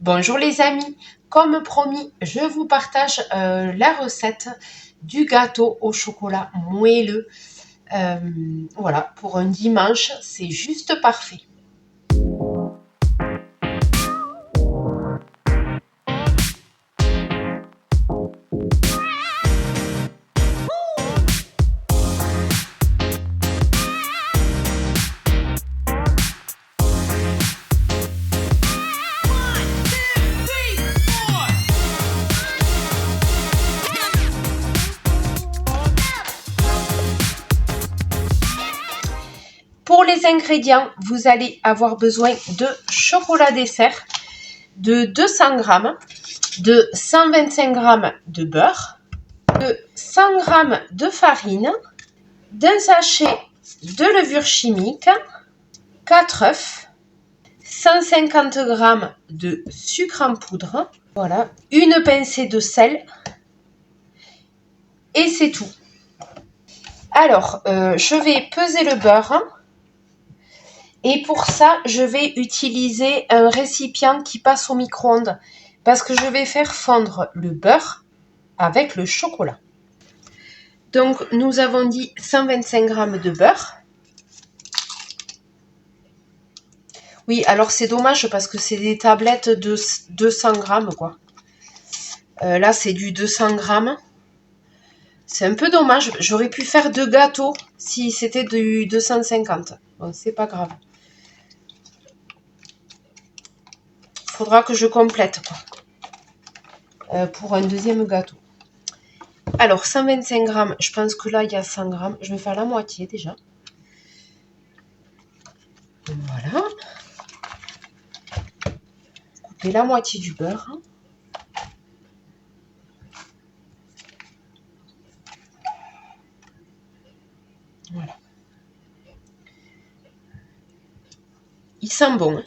Bonjour les amis, comme promis, je vous partage la recette du gâteau au chocolat moelleux. Voilà, pour un dimanche, c'est juste parfait. Pour les ingrédients, vous allez avoir besoin de chocolat dessert, de 200 g, de 125 g de beurre, de 100 g de farine, d'un sachet de levure chimique, 4 œufs, 150 g de sucre en poudre, voilà, une pincée de sel, et c'est tout. Alors, je vais peser le beurre. Et pour ça, je vais utiliser un récipient qui passe au micro-ondes parce que je vais faire fondre le beurre avec le chocolat. Donc, nous avons dit 125 g de beurre. Oui, alors c'est dommage parce que c'est des tablettes de 200 g, quoi. Là, c'est du 200 g. C'est un peu dommage. J'aurais pu faire 2 gâteaux si c'était du 250. Bon, c'est pas grave. Faudra que je complète, quoi. Pour un deuxième gâteau. Alors, 125 g, je pense que là, il y a 100 g. Je vais faire la moitié déjà. Voilà. Couper la moitié du beurre. Voilà. Il sent bon. Hein.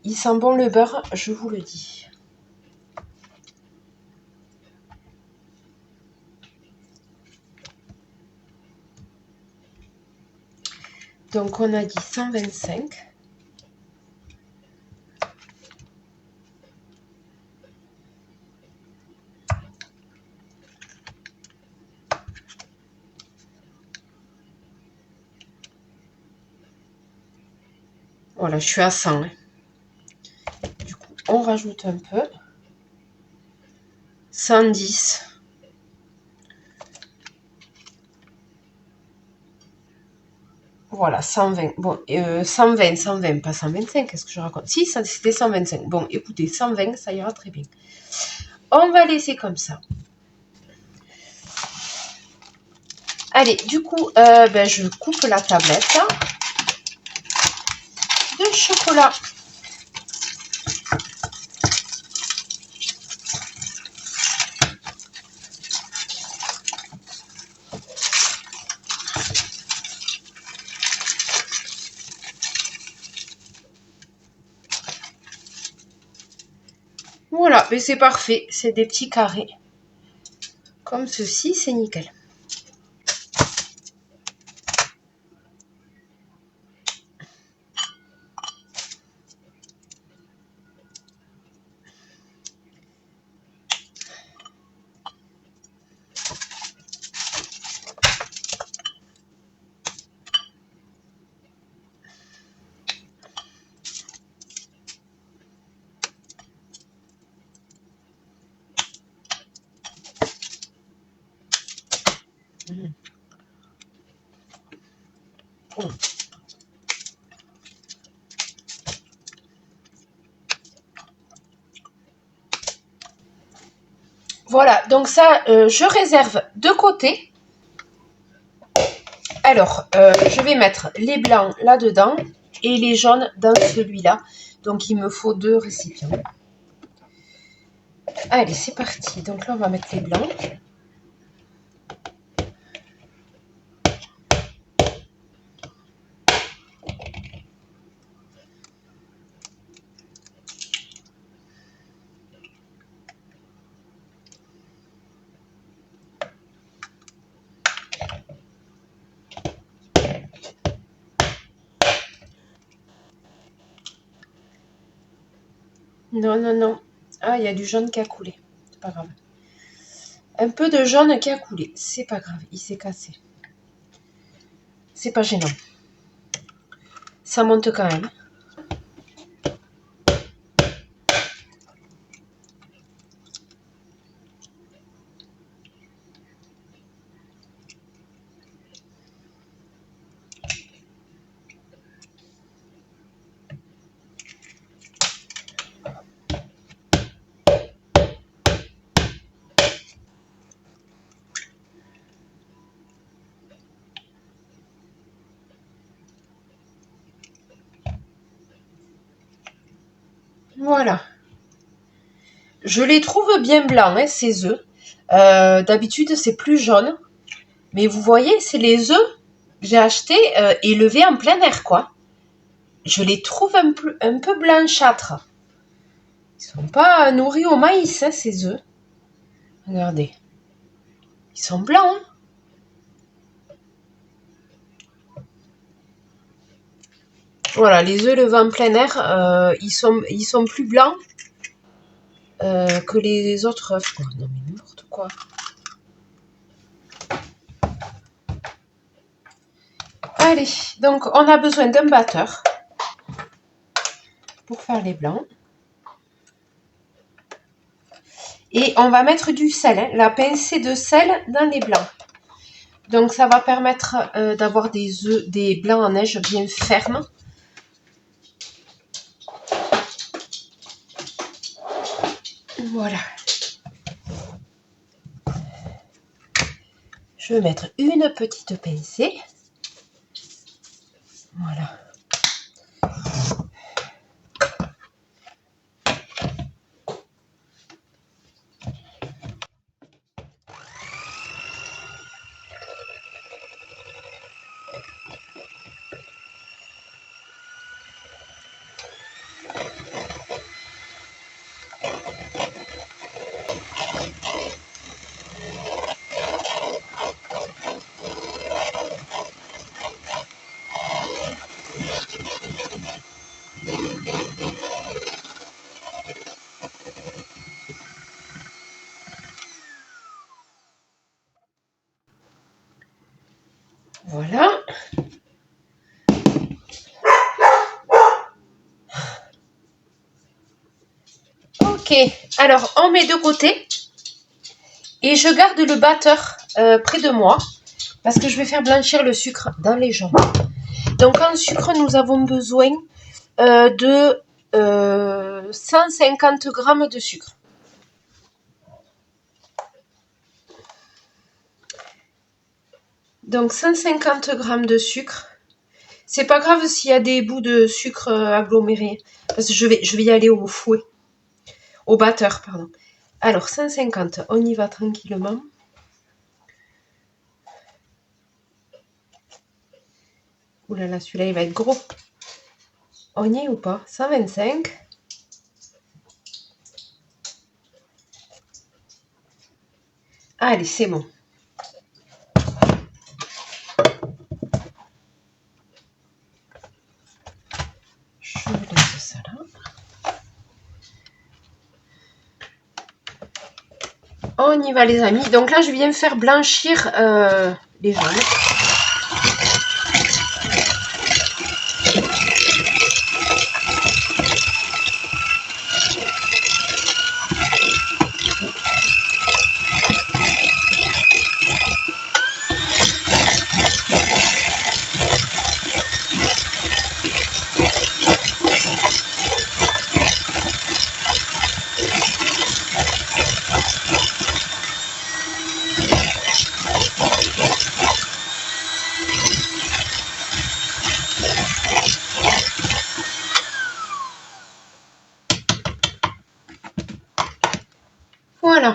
Il sent bon le beurre, je vous le dis. Donc, on a dit 125. Voilà, je suis à 100. Hein. Du coup, on rajoute un peu. 110. Voilà, 120. Bon, 120, pas 125. Qu'est-ce que je raconte? Si, c'était 125. Bon, écoutez, 120, ça ira très bien. On va laisser comme ça. Allez, du coup, je coupe la tablette de chocolat. Voilà, mais c'est parfait. C'est des petits carrés. Comme ceci, c'est nickel. Voilà, donc ça, je réserve de côté. Alors, je vais mettre les blancs là-dedans et les jaunes dans celui-là. Donc, il me faut 2 récipients. Allez, c'est parti. Donc là, on va mettre les blancs. Non, non, non. Ah, il y a du jaune qui a coulé. C'est pas grave. Un peu de jaune qui a coulé. C'est pas grave, il s'est cassé. C'est pas gênant. Ça monte quand même. Voilà. Je les trouve bien blancs, hein, ces œufs. D'habitude, c'est plus jaune. Mais vous voyez, c'est les œufs que j'ai achetés élevés en plein air, quoi. Je les trouve un peu blanchâtres. Ils sont pas nourris au maïs, hein, ces œufs. Regardez. Ils sont blancs, hein. Voilà, les œufs levés en plein air, ils sont plus blancs que les autres œufs. Oh, non mais n'importe quoi. Allez, donc on a besoin d'un batteur pour faire les blancs. Et on va mettre du sel, hein, la pincée de sel dans les blancs. Donc ça va permettre d'avoir des œufs, des blancs en neige bien fermes. Voilà. Je vais mettre une petite pincée. Voilà. Voilà. Ok, alors on met de côté et je garde le batteur près de moi parce que je vais faire blanchir le sucre dans les jambes. Donc en sucre, nous avons besoin de 150 g de sucre. Donc 150 g de sucre. C'est pas grave s'il y a des bouts de sucre agglomérés parce que je vais y aller au fouet. Au batteur, pardon. Alors, 150, on y va tranquillement. Ouh là là, celui-là, il va être gros. On y est ou pas? 125. Allez, c'est bon. Je laisse ça là. On y va, les amis. Donc là, je viens faire blanchir les jaunes. Voilà.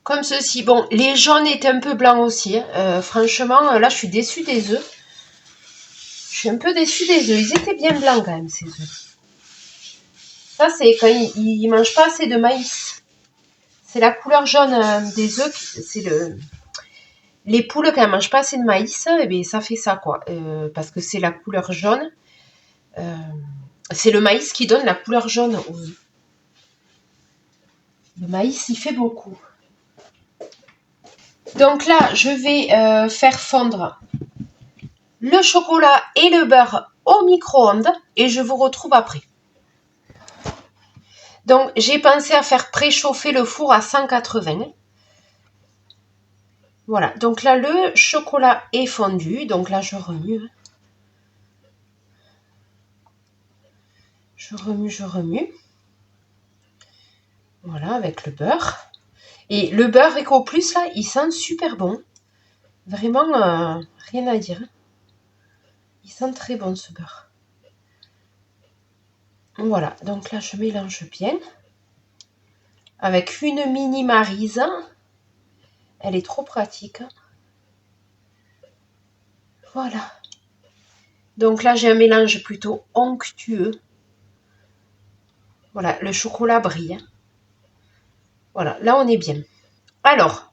Comme ceci. Bon, les jaunes étaient un peu blancs aussi. Franchement, là, je suis déçue des œufs. Je suis un peu déçue des œufs. Ils étaient bien blancs quand même, ces œufs. Ça, c'est quand ils ne mangent pas assez de maïs. C'est la couleur jaune des œufs. C'est les poules, quand elles mangent pas assez de maïs, eh bien, ça fait ça, quoi. Parce que c'est la couleur jaune. C'est le maïs qui donne la couleur jaune aux œufs. Le maïs, il fait beaucoup. Donc là, je vais faire fondre le chocolat et le beurre au micro-ondes et je vous retrouve après. Donc, j'ai pensé à faire préchauffer le four à 180. Voilà, donc là, le chocolat est fondu. Donc là, je remue. Je remue. Voilà, avec le beurre. Et le beurre Eco Plus, là, il sent super bon. Vraiment, rien à dire. Il sent très bon, ce beurre. Voilà, donc là, je mélange bien. Avec une mini maryse. Elle est trop pratique. Voilà. Donc là, j'ai un mélange plutôt onctueux. Voilà, le chocolat brille. Voilà, là, on est bien. Alors,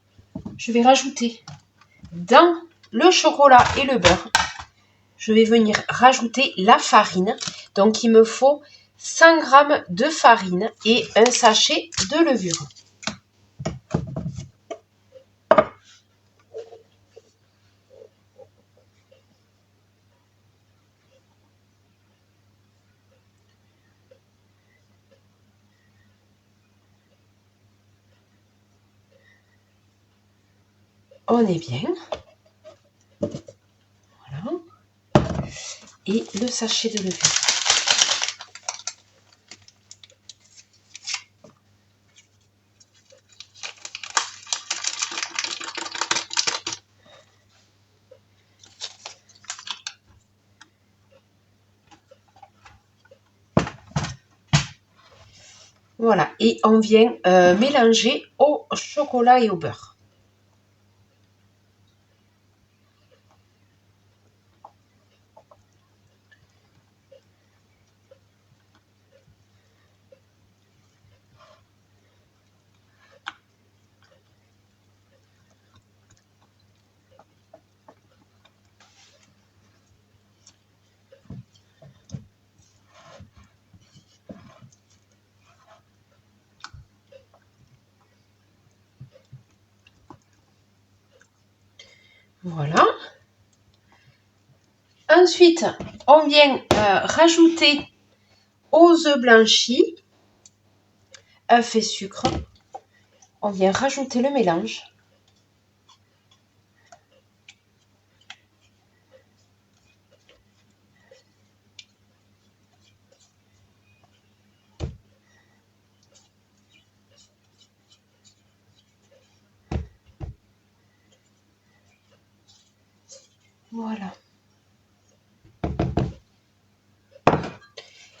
je vais rajouter dans le chocolat et le beurre, je vais venir rajouter la farine. Donc, il me faut 100 g de farine et un sachet de levure. On est bien. Voilà. Et le sachet de levure. Voilà, et on vient mélanger au chocolat et au beurre. Voilà. Ensuite, on vient rajouter aux œufs blanchis, œufs et sucre. On vient rajouter le mélange. Voilà.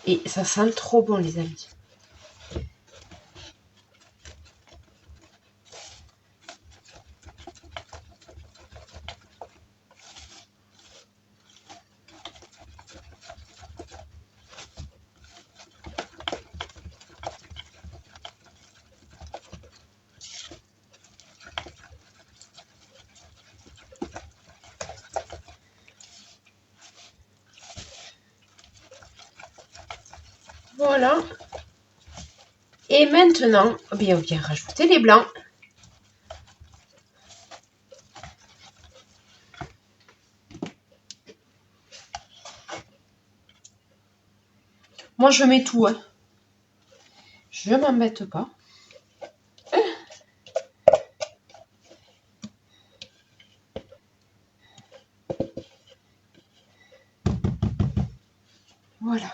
Et ça sent trop bon, les amis. Voilà. Et maintenant, bien, on vient rajouter les blancs. Moi, je mets tout. Hein. Je ne m'embête pas. Voilà.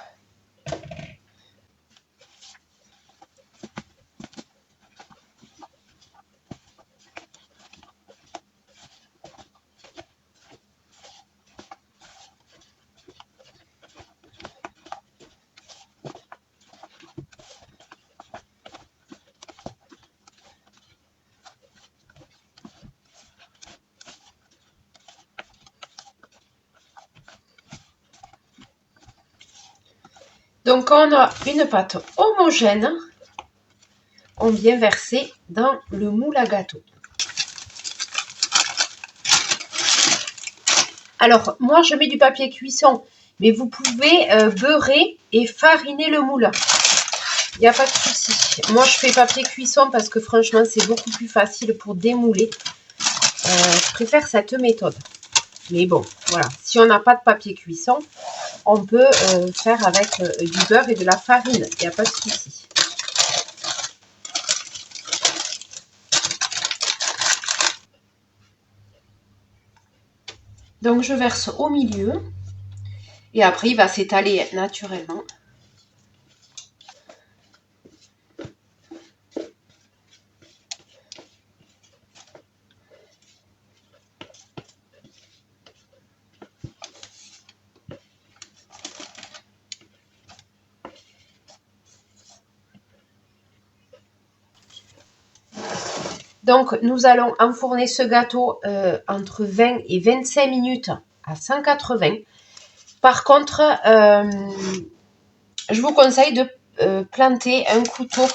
Donc, quand on a une pâte homogène, on vient verser dans le moule à gâteau. Alors, moi, je mets du papier cuisson, mais vous pouvez beurrer et fariner le moule. Il n'y a pas de souci. Moi, je fais papier cuisson parce que franchement, c'est beaucoup plus facile pour démouler. Je préfère cette méthode. Mais bon, voilà. Si on n'a pas de papier cuisson, on peut faire avec du beurre et de la farine. Il n'y a pas de souci. Donc, je verse au milieu. Et après, il va s'étaler naturellement. Donc, nous allons enfourner ce gâteau entre 20 et 25 minutes à 180. Par contre, je vous conseille de planter un couteau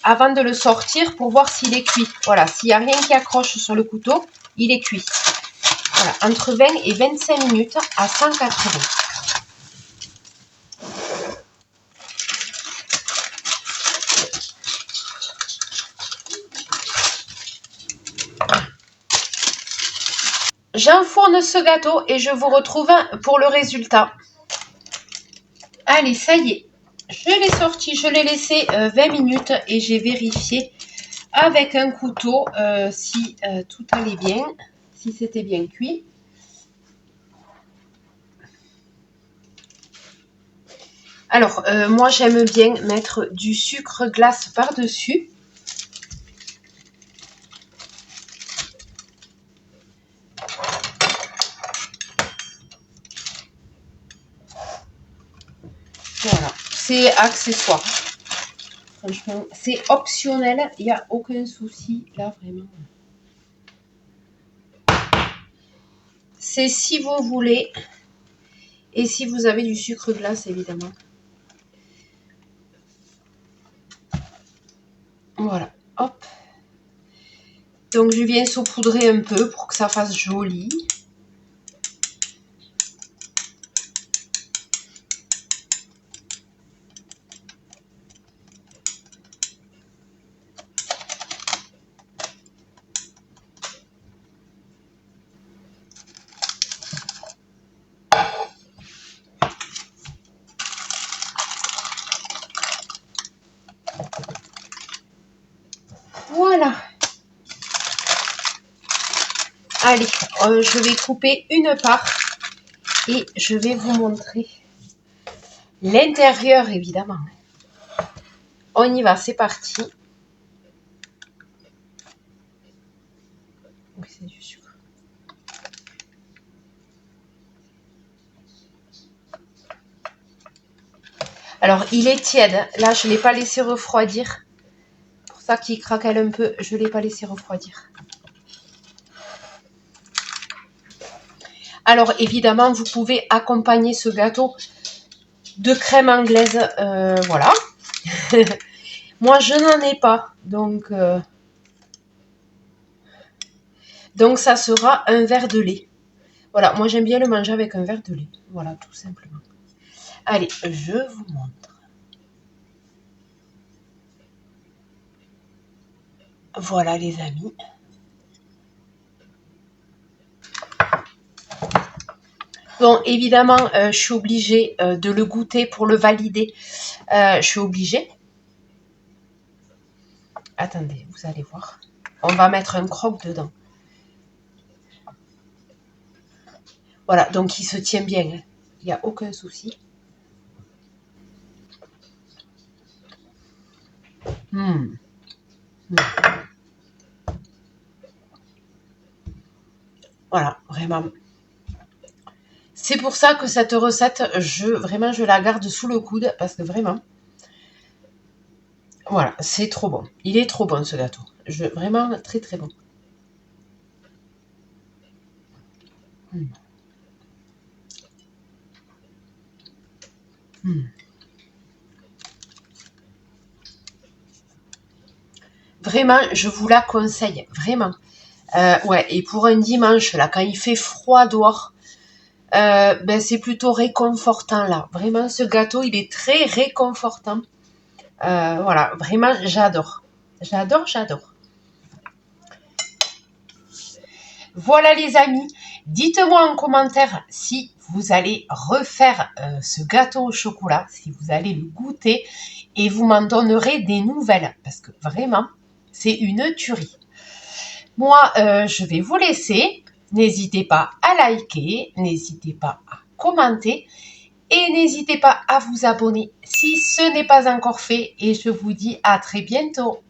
avant de le sortir pour voir s'il est cuit. Voilà, s'il n'y a rien qui accroche sur le couteau, il est cuit. Voilà, entre 20 et 25 minutes à 180. J'enfourne ce gâteau et je vous retrouve pour le résultat. Allez, ça y est. Je l'ai sorti, je l'ai laissé 20 minutes et j'ai vérifié avec un couteau si tout allait bien, si c'était bien cuit. Alors, moi j'aime bien mettre du sucre glace par-dessus. Voilà, c'est accessoire. Franchement, c'est optionnel, il n'y a aucun souci là vraiment. C'est si vous voulez et si vous avez du sucre glace évidemment. Voilà, hop. Donc je viens saupoudrer un peu pour que ça fasse joli. Voilà. Allez, je vais couper une part et je vais vous montrer l'intérieur évidemment. On y va, c'est parti. Oui, c'est du sucre. Alors, il est tiède. Là, je ne l'ai pas laissé refroidir. Pour ça qu'il craquelle un peu, je ne l'ai pas laissé refroidir. Alors, évidemment, vous pouvez accompagner ce gâteau de crème anglaise. Voilà. Moi, je n'en ai pas. Donc, ça sera un verre de lait. Voilà, moi, j'aime bien le manger avec un verre de lait. Voilà, tout simplement. Allez, je vous montre. Voilà, les amis. Bon, évidemment, je suis obligée de le goûter pour le valider. Je suis obligée. Attendez, vous allez voir. On va mettre un croque dedans. Voilà, donc il se tient bien. Hein. Il n'y a aucun souci. Voilà, vraiment. C'est pour ça que cette recette, vraiment, je la garde sous le coude parce que vraiment, voilà, c'est trop bon. Il est trop bon ce gâteau. Vraiment très très bon. Vraiment, je vous la conseille, vraiment. Ouais, et pour un dimanche, là, quand il fait froid dehors, ben c'est plutôt réconfortant, là. Vraiment, ce gâteau, il est très réconfortant. Voilà, vraiment, j'adore. J'adore, j'adore. Voilà les amis, dites-moi en commentaire si vous allez refaire ce gâteau au chocolat, si vous allez le goûter et vous m'en donnerez des nouvelles parce que vraiment, c'est une tuerie. Moi, je vais vous laisser. N'hésitez pas à liker, n'hésitez pas à commenter et n'hésitez pas à vous abonner si ce n'est pas encore fait et je vous dis à très bientôt.